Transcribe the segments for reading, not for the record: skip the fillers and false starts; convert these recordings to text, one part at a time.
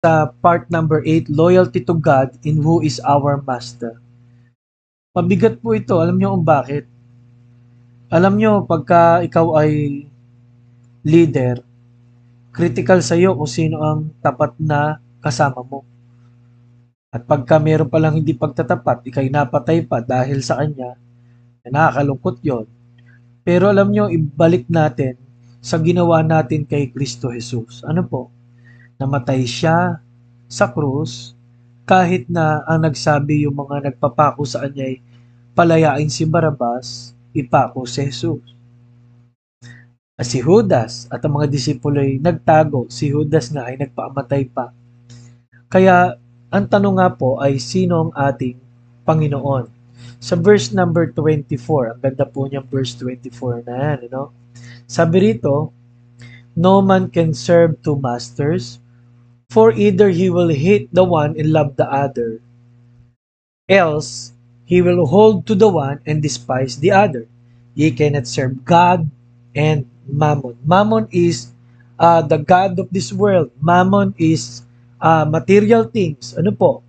sa part number 8, loyalty to God in who is our master. Mabigat po ito. Alam niyo kung bakit? Alam niyo, pagka ikaw ay leader, critical sa iyo kung sino ang tapat na kasama mo. At pagka meron palang hindi pagtatapat, ikay napatay pa dahil sa kanya, nakakalungkot yon. Pero alam nyo, ibalik natin sa ginawa natin kay Kristo Jesus. Ano po? Namatay siya sa krus kahit na ang nagsabi yung mga nagpapako sa kanya ay palayain si Barabas, ipako si Jesus. At si Judas at ang mga disipulo ay nagtago, si Judas nga ay nagpaamatay pa. Kaya ang tanong nga po ay sino ang ating Panginoon? Sa verse number 24, ang ganda po niyang verse 24 na yan, ano? Sabi rito, no man can serve two masters, for either he will hate the one and love the other, else he will hold to the one and despise the other. Ye cannot serve God and Mammon. Mammon is the God of this world. Mammon is material things. Ano po?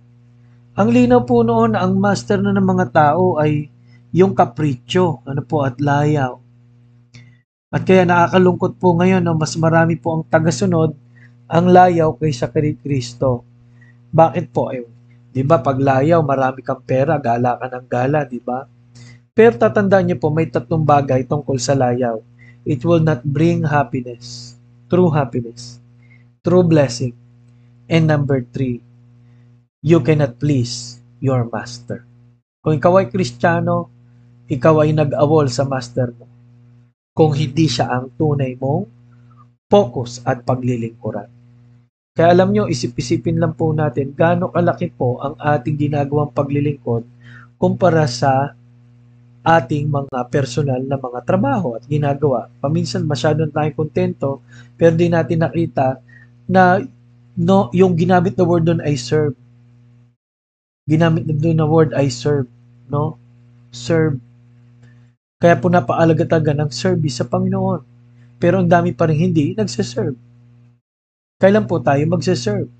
Ang linaw po noon na ang master na ng mga tao ay yung kapritsyo, ano po, at layaw. At kaya nakakalungkot po ngayon na mas marami po ang tagasunod ang layaw kaysa kay Kristo. Bakit po? Eh, 'di ba pag layaw, marami kang pera, gala ka ng gala, 'di ba? Pero tatandaan niyo po, may tatlong bagay tungkol sa layaw. It will not bring happiness, true blessing. And number three, you cannot please your master. Kung ikaw ay Kristiyano, ikaw ay nag-awol sa master mo. Kung hindi siya ang tunay mong focus at paglilingkuran. Kaya alam nyo, isip-isipin lang po natin gaano kalaki po ang ating ginagawang paglilingkod kumpara sa ating mga personal na mga trabaho at ginagawa. Paminsan masyadong tayong kontento pero di natin nakita na no, yung ginamit na word doon ay serve. Ginamit na doon na word ay serve. No? Serve. Kaya po napakalaga ng service sa Panginoon. Pero ang dami pa rin hindi nagsiserve. Kailan po tayo magsiserve?